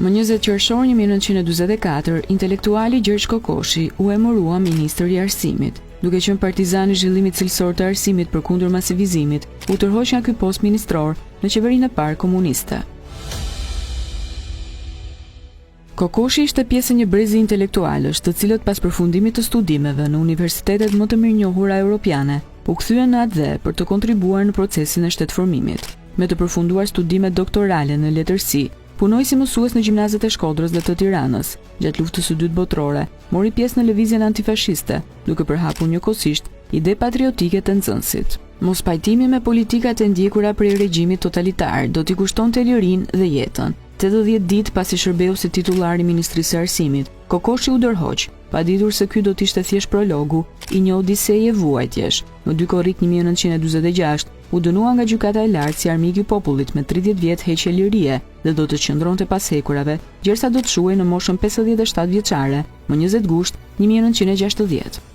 Më 20 qershor 1944, intelektuali Gjergj Kokoshi u emërua ministër i arsimit. Duke qenë partizan i zhvillimit cilësor të arsimit përkundër masivizimit, u tërhoq nga ky post ministror në qeverinë e parë komuniste. Kokoshi ishte pjesë e një brezi intelektualësh, të cilët pas përfundimit të studimeve në universitetet më të mirënjohura europiane, u kthyen në atë për të kontribuar në procesin e shtetformimit. Me të përfunduar studimet doktorale në letërsi, punoi si mësues në gjimnazet e Shkodrës dhe të Tiranës. Gjatë luftës së dytë botërore, mori pjesë në lëvizjen antifashiste, duke përhapur njëkohësisht ide patriotike të nxënësit. Mos pajtimi me politikat e ndjekura prej regjimit totalitar do t'i kushtonte lirinë dhe jetën. 80 ditë pasi shërbeu si titullar i Ministrisë së Arsimit, Kokoshi u dërhoq, pa ditur se ky do t'ishte thjesht prologu i një odiseje vuajtjesh. Në 2 korrik 1946 u dënua nga gjykata e lartë si armik i popullit me 30 vjet heqje lirie dhe do të qëndronte pas hekurave, gjersa do të shuhej në moshën 57 vjeçare, më 20 gusht 1960.